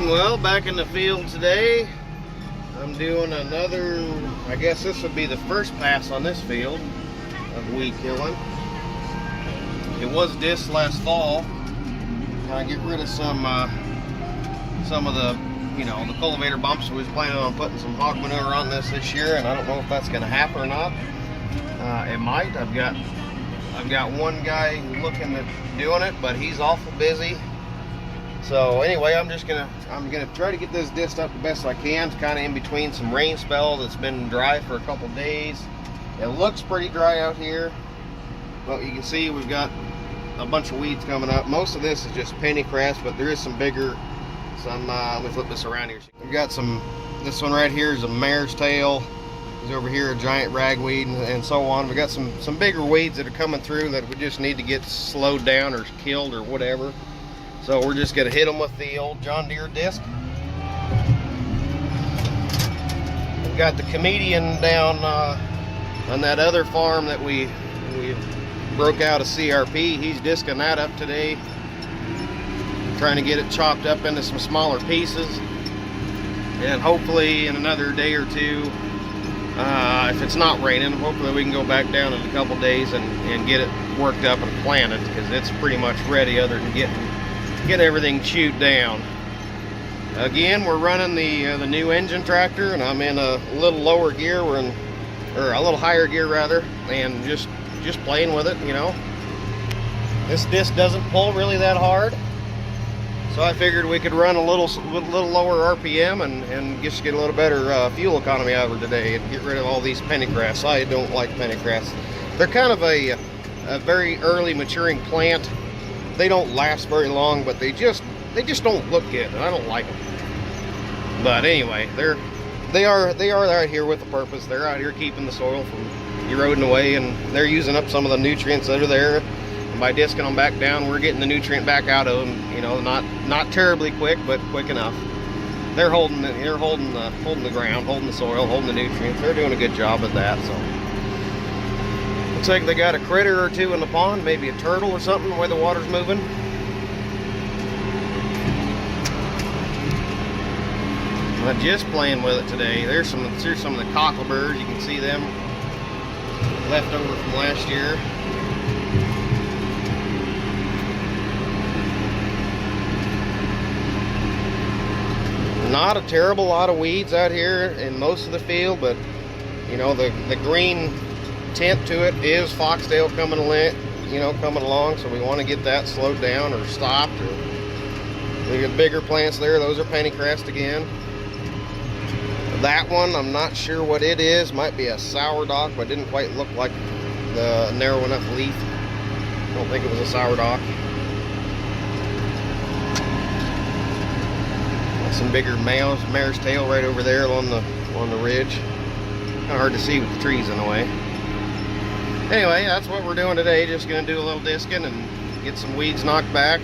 Well, back in the field today, I'm doing another, I guess this would be the first pass on this field of weed killing. It was disc last fall. I get rid of some of the, the cultivator bumps. We was planning on putting some hog manure on this year, and I don't know if that's going to happen or not. It might. I've got one guy looking at doing it, but he's awful busy. So anyway, I'm gonna try to get this disc up the best I can. It's kind of in between some rain spells. It's been dry for a couple days. It looks pretty dry out here, but you can see we've got a bunch of weeds coming up. Most of this is just pennycress, but there is some bigger. Let me flip this around here. We've got this one right here is a mare's tail. There's over here a giant ragweed and so on. We've got some bigger weeds that are coming through that we just need to get slowed down or killed or whatever. So we're just gonna hit them with the old John Deere disc. We've got the comedian down on that other farm that we broke out a CRP. He's discing that up today, trying to get it chopped up into some smaller pieces. And hopefully in another day or two, if it's not raining, hopefully we can go back down in a couple days and get it worked up and planted, because it's pretty much ready other than get everything chewed down. Again, we're running the new engine tractor, and I'm in a little lower gear. Or a little higher gear rather, and just playing with it. This disc doesn't pull really that hard, so I figured we could run a little lower RPM and just get a little better fuel economy out of it today, and get rid of all these pennycress. I don't like pennycress. They're kind of a very early maturing plant. They don't last very long, but they just don't look good, and I don't like them. But anyway, they are out here with a purpose. They're out here keeping the soil from eroding away, and they're using up some of the nutrients that are there. And by discing them back down, we're getting the nutrient back out of them. Not terribly quick, but quick enough. They're holding the ground, holding the soil, holding the nutrients. They're doing a good job of that. So looks like they got a critter or two in the pond, maybe a turtle or something, the way the water's moving. I'm just playing with it today. Here's some of the cockleburs. You can see them left over from last year. Not a terrible lot of weeds out here in most of the field, but the green tint to it is foxtail coming along, so we want to get that slowed down or stopped. Or we got bigger plants there. Those are pennycress again. That one, I'm not sure what it is. Might be a sourdock, but didn't quite look like the narrow enough leaf. I don't think it was a sourdock. Some bigger mare's tail right over there on the ridge. Kind of hard to see with the trees in the way. Anyway, that's what we're doing today. Just gonna do a little discing and get some weeds knocked back,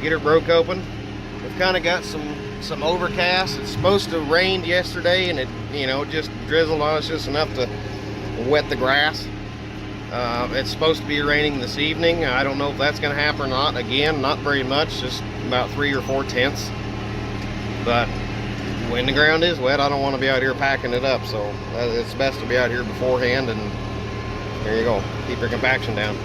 get her broke open. We've kind of got some overcast. It's supposed to rain yesterday, and it just drizzled on us just enough to wet the grass. It's supposed to be raining this evening. I don't know if that's going to happen or not. Again, not very much, just about 3 or 4 tenths. But when the ground is wet, I don't want to be out here packing it up, so it's best to be out here beforehand. And there you go, keep your compaction down.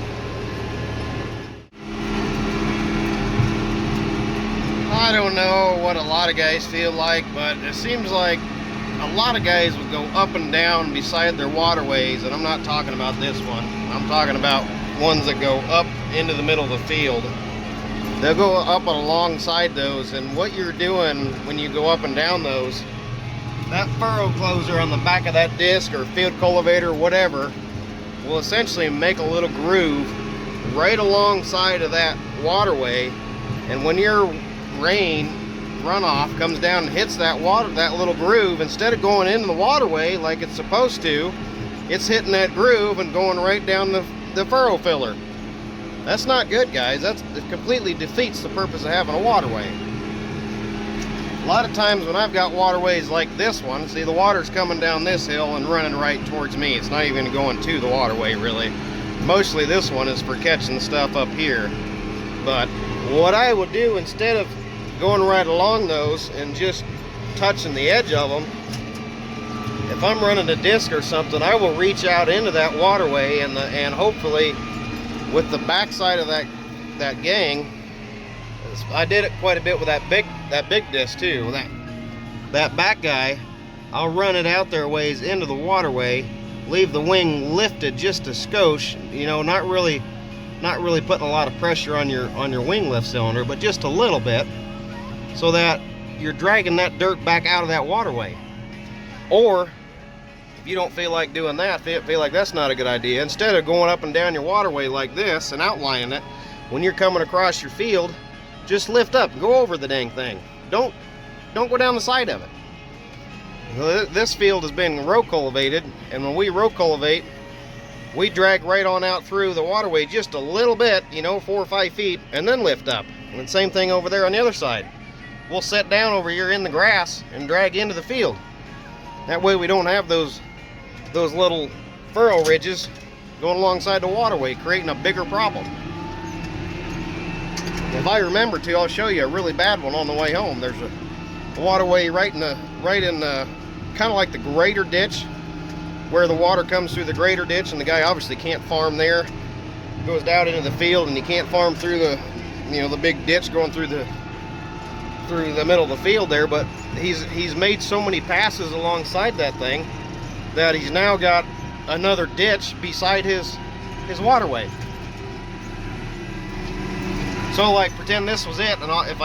I don't know what a lot of guys feel like, but it seems like a lot of guys would go up and down beside their waterways, and I'm not talking about this one. I'm talking about ones that go up into the middle of the field. They'll go up alongside those, and what you're doing when you go up and down those, that furrow closer on the back of that disc or field cultivator, whatever, will essentially make a little groove right alongside of that waterway. And when your rain runoff comes down and hits that little groove, instead of going into the waterway like it's supposed to, it's hitting that groove and going right down the furrow filler. That's not good, guys. It completely defeats the purpose of having a waterway. A lot of times when I've got waterways like this one, see, the water's coming down this hill and running right towards me. It's not even going to the waterway, really. Mostly this one is for catching stuff up here. But what I would do, instead of going right along those and just touching the edge of them, if I'm running a disc or something, I will reach out into that waterway, and hopefully with the backside of that gang, I did it quite a bit with that big disc too. That back guy, I'll run it out there ways into the waterway, leave the wing lifted just a skosh, you know, not really putting a lot of pressure on your wing lift cylinder, but just a little bit, so that you're dragging that dirt back out of that waterway. Or if you don't feel like doing that, feel like that's not a good idea, instead of going up and down your waterway like this and outlining it, when you're coming across your field, just lift up and go over the dang thing. Don't go down the side of it. This field has been row cultivated, and when we row cultivate, we drag right on out through the waterway just a little bit, you know, 4 or 5 feet, and then lift up. And same thing over there on the other side. We'll set down over here in the grass and drag into the field. That way we don't have those little furrow ridges going alongside the waterway, creating a bigger problem. If I remember to, I'll show you a really bad one on the way home. There's a waterway right in the kind of like the grader ditch, where the water comes through the grader ditch, and the guy obviously can't farm there. Goes down into the field, and he can't farm through the, you know, the big ditch going through the middle of the field there. But he's made so many passes alongside that thing that he's now got another ditch beside his waterway. So, like, pretend this was it, and if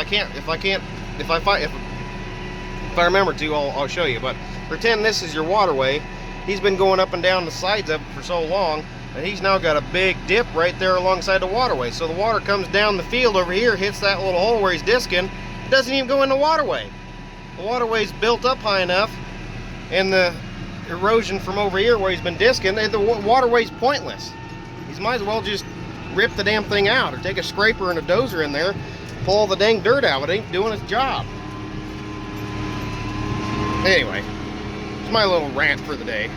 I remember to, I'll show you. But pretend this is your waterway. He's been going up and down the sides of it for so long, and he's now got a big dip right there alongside the waterway. So the water comes down the field over here, hits that little hole where he's disking. It doesn't even go in the waterway. The waterway's built up high enough, and the erosion from over here where he's been disking, the waterway's pointless. He might as well just rip the damn thing out, or take a scraper and a dozer in there, pull all the dang dirt out. It ain't doing its job. Anyway, it's my little rant for the day.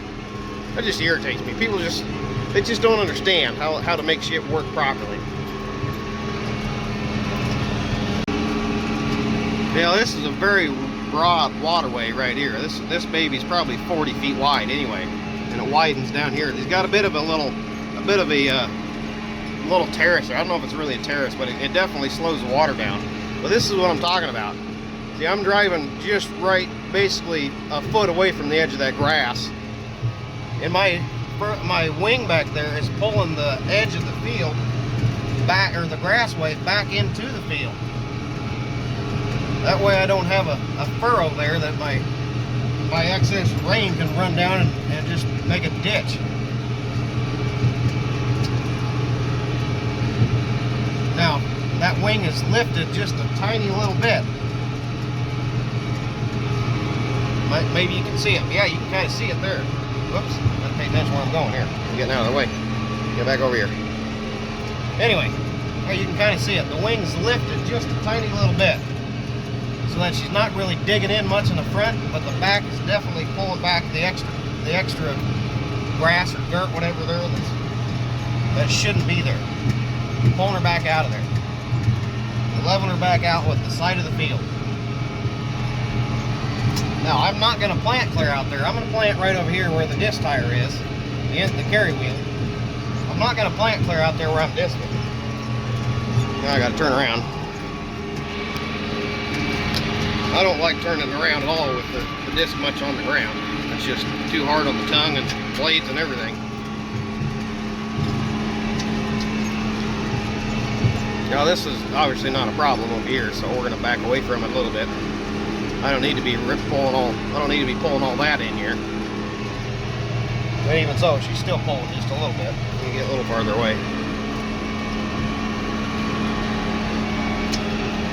That just irritates me. People they just don't understand how to make shit work properly. Now, this is a very broad waterway right here. This baby's probably 40 feet wide anyway, and it widens down here. It's got a bit of a little terrace there. I don't know if it's really a terrace, but it definitely slows the water down. But this is what I'm talking about. See, I'm driving just right, basically a foot away from the edge of that grass, and my wing back there is pulling the edge of the field back, or the grassway back into the field. That way I don't have a furrow there that my excess rain can run down and just make a ditch. Now, that wing is lifted just a tiny little bit. Maybe you can see it. Yeah, you can kind of see it there. Whoops, gotta pay attention where I'm going here. I'm getting out of the way. Get back over here. Anyway, yeah, you can kind of see it. The wing's lifted just a tiny little bit, so that she's not really digging in much in the front, but the back is definitely pulling back the extra grass or dirt, whatever there is, that shouldn't be there. Pulling her back out of there. Leveling her back out with the side of the field. Now, I'm not going to plant clear out there. I'm going to plant right over here where the disc tire is, the carry wheel. I'm not going to plant clear out there where I'm disking. Now I got to turn around. I don't like turning around at all with the disc much on the ground. It's just too hard on the tongue and blades and everything. Now, this is obviously not a problem over here, so we're going to back away from it a little bit. I don't need to be pulling all that in here. But even so, she's still pulling just a little bit. Let me get a little farther away.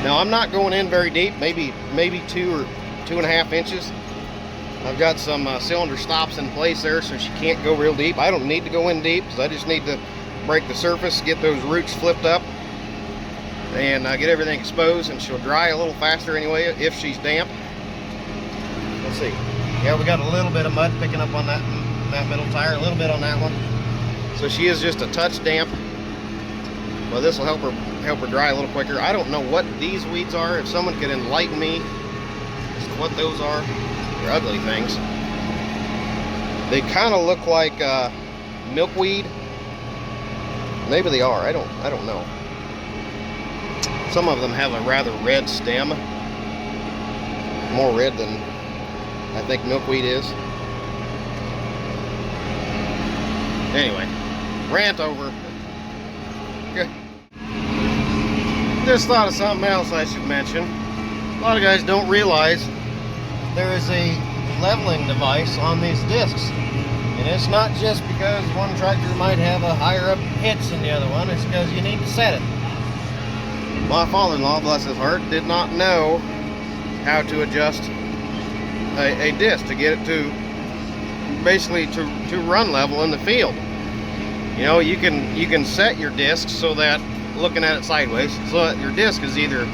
Now, I'm not going in very deep, maybe 2 or 2.5 inches. I've got some cylinder stops in place there, so she can't go real deep. I don't need to go in deep, because I just need to break the surface, get those roots flipped up, and get everything exposed, and she'll dry a little faster anyway if she's damp. Let's see. Yeah, we got a little bit of mud picking up on that middle tire, a little bit on that one. So she is just a touch damp, but this will help her help her dry a little quicker. I don't know what these weeds are. If someone could enlighten me as to what those are, they're ugly things. They kind of look like milkweed. Maybe they are. I don't know. Some of them have a rather red stem, more red than I think milkweed is. Anyway, rant over. Okay. Just thought of something else I should mention. A lot of guys don't realize there is a leveling device on these discs. And it's not just because one tractor might have a higher up hitch than the other one, it's because you need to set it. My father-in-law, bless his heart, did not know how to adjust a disc to get it to basically to run level in the field. You know, you can set your disc so that, looking at it sideways, so that your disc is either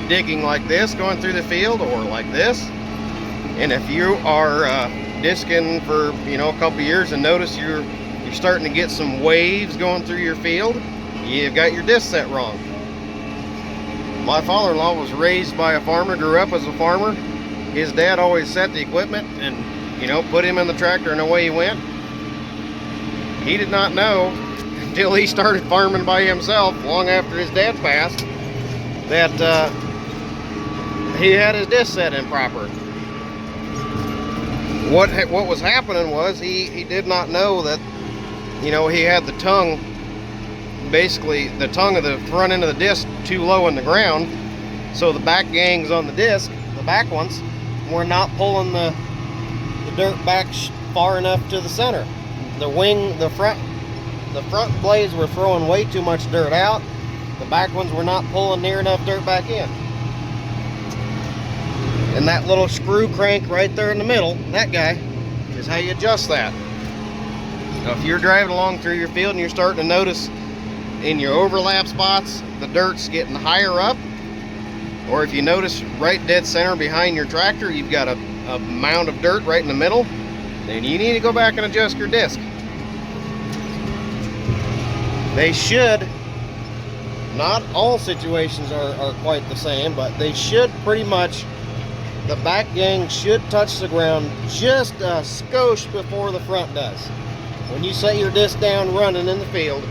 digging like this going through the field or like this. And if you are discing for, you know, a couple years and notice you're starting to get some waves going through your field, you've got your disc set wrong. My father-in-law was raised by a farmer, grew up as a farmer. His dad always set the equipment and, you know, put him in the tractor and away he went. He did not know until he started farming by himself long after his dad passed that he had his disc set improper. What was happening was he did not know that, you know, he had the tongue, basically the tongue of the front end of the disc too low in the ground, so the back gangs on the disc, the back ones, were not pulling the dirt back far enough to the center. The front blades were throwing way too much dirt out. The back ones were not pulling near enough dirt back in. And that little screw crank right there in the middle, that guy, is how you adjust that. Now, if you're driving along through your field and you're starting to notice in your overlap spots the dirt's getting higher up, or if you notice right dead center behind your tractor you've got a mound of dirt right in the middle, then you need to go back and adjust your disc. They should, not all situations are quite the same, but they should pretty much, the back gang should touch the ground just a skosh before the front does. When you set your disc down running in the field,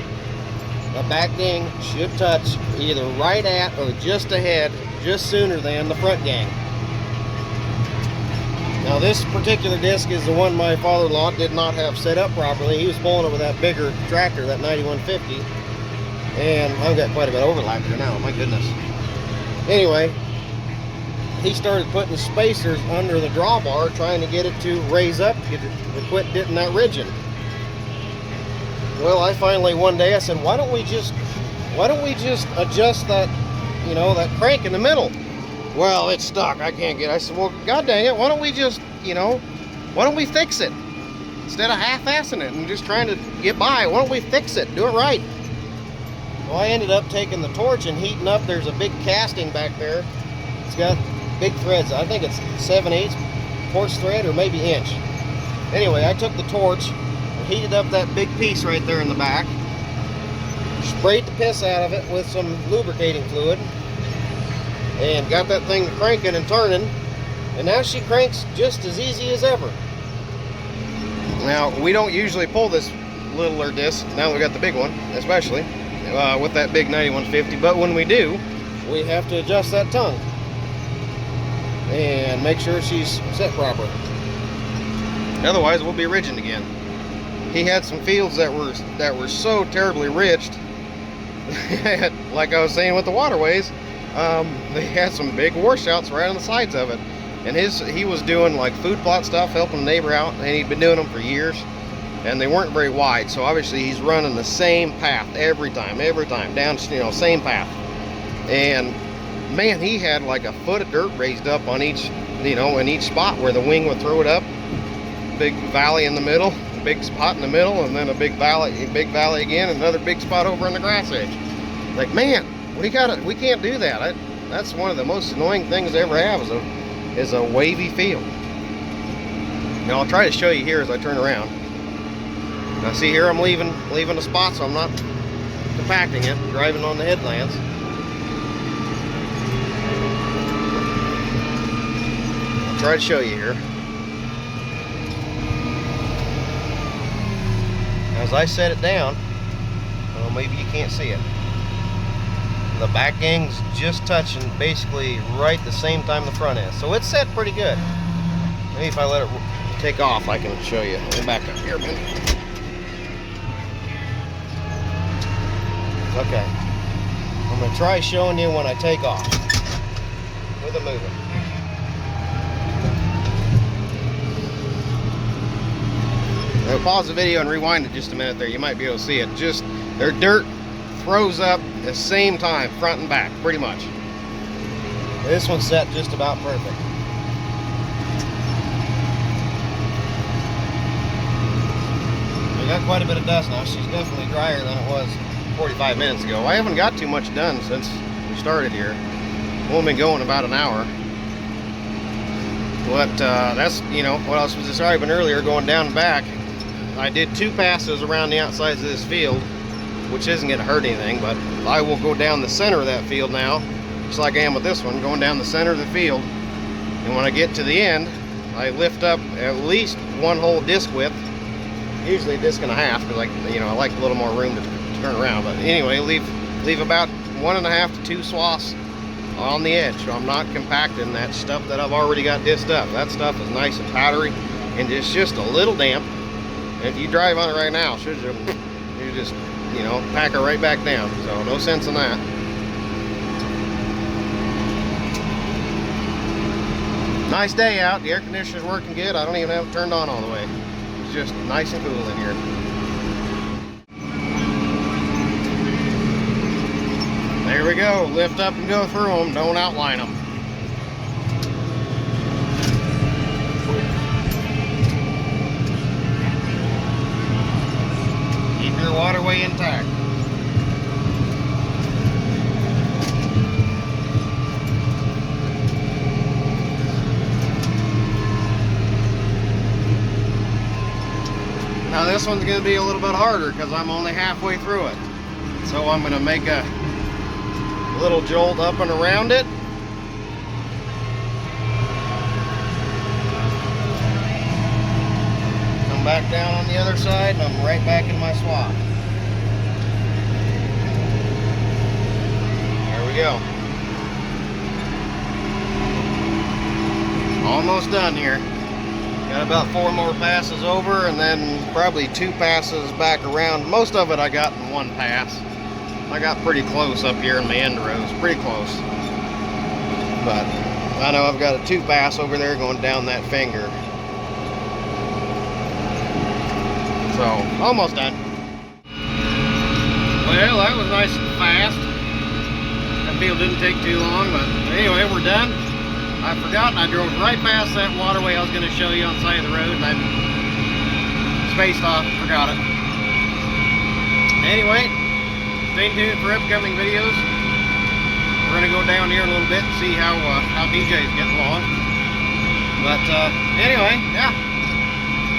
the back gang should touch either right at or just ahead, just sooner than the front gang. Now this particular disc is the one my father-in-law did not have set up properly. He was pulling it with that bigger tractor, that 9150, and I've got quite a bit of overlap here now, my goodness. Anyway, he started putting spacers under the drawbar trying to get it to raise up, get it to quit getting that rigid. Well, I finally one day I said, why don't we just adjust that, you know, that crank in the middle? Well, it's stuck, I can't get it. I said, well, god dang it, why don't we just, you know, why don't we fix it? Instead of half-assing it and just trying to get by, why don't we fix it, do it right? Well, I ended up taking the torch and heating up. There's a big casting back there. It's got big threads. I think it's 7/8 quartz thread or maybe inch. Anyway, I took the torch and heated up that big piece right there in the back, sprayed the piss out of it with some lubricating fluid, and got that thing cranking and turning, and now she cranks just as easy as ever. Now, we don't usually pull this littler disc, now that we got the big one, especially with that big 9150, but when we do, we have to adjust that tongue and make sure she's set proper. Otherwise, we'll be ridging again. He had some fields that were so terribly ridged, like I was saying with the waterways, they had some big washouts right on the sides of it. And he was doing like food plot stuff, helping a neighbor out, and he'd been doing them for years, and they weren't very wide, so obviously he's running the same path every time, down, you know, same path. And man, he had like a foot of dirt raised up on each, you know, in each spot where the wing would throw it up. Big valley in the middle, big spot in the middle, and then a big valley again, another big spot over in the grass edge. Like, man, we can't do that. That's one of the most annoying things I ever have is a wavy field. Now I'll try to show you here as I turn around. Now see here, I'm leaving a spot, so I'm not compacting it, driving on the headlands. try to show you here. As I set it down, well, maybe you can't see it. The back end's just touching basically right the same time the front is. So it's set pretty good. Maybe if I let it take off, I can show you. Let me back up here a minute. Okay. I'm going to try showing you when I take off with it moving. I'll pause the video and rewind it just a minute there. You might be able to see it. Just their dirt throws up at the same time, front and back, pretty much. This one's set just about perfect. We got quite a bit of dust now. She's definitely drier than it was 45 minutes ago. I haven't got too much done since we started here. We've only been going about an hour. But that's, you know, what I was describing earlier, going down and back. I did 2 passes around the outsides of this field, which isn't going to hurt anything, but I will go down the center of that field now, just like I am with this one, going down the center of the field. And when I get to the end, I lift up at least 1 whole disc width, usually a disc and a half, because I like a little more room to turn around. But anyway, leave about 1.5 to 2 swaths on the edge, so I'm not compacting that stuff that I've already got disced up. That stuff is nice and powdery, and it's just a little damp. And if you drive on it right now, you just, you know, pack it right back down. So no sense in that. Nice day out. The air conditioner's working good. I don't even have it turned on all the way. It's just nice and cool in here. There we go. Lift up and go through them. Don't outline them. Keep your waterway intact. Now this one's going to be a little bit harder because I'm only halfway through it. So I'm going to make a little jolt up and around it. Come back down on the other side and I'm right back in my swath. There we go. Almost done here. Got about 4 more passes over and then probably 2 passes back around. Most of it I got in 1 pass. I got pretty close up here in my end rows, pretty close. But I know I've got a 2 pass over there going down that finger. So, almost done. Well, that was nice and fast. That field didn't take too long, but anyway, we're done. I forgot, I drove right past that waterway I was going to show you on the side of the road, and I spaced off and forgot it. Anyway, stay tuned for upcoming videos. We're going to go down here a little bit and see how DJ's getting along. But anyway, yeah,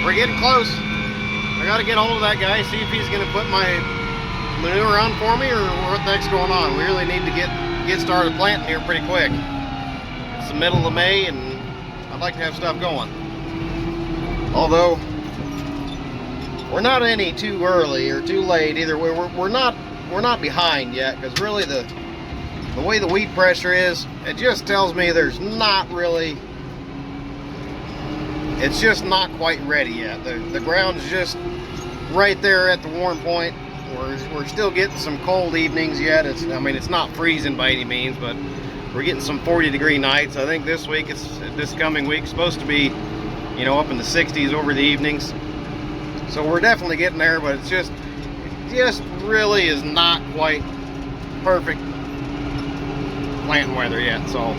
we're getting close. I got to get hold of that guy, see if he's going to put my manure on for me or what the heck's going on. We really need to get started planting here pretty quick. It's the middle of May and I'd like to have stuff going. Although we're not any too early or too late either way. We're not behind yet, because really the way the weed pressure is, it just tells me there's not really, it's just not quite ready yet. The ground's just right there at the warm point. We're still getting some cold evenings yet. I mean, it's not freezing by any means, but we're getting some 40-degree nights. I think this coming week, supposed to be, you know, up in the 60s over the evenings. So we're definitely getting there, but it just really is not quite perfect planting weather yet. So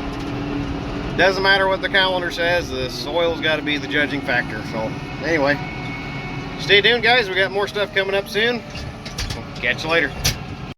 doesn't matter what the calendar says, the soil's got to be the judging factor. So anyway, stay tuned, guys. We got more stuff coming up soon. Catch you later.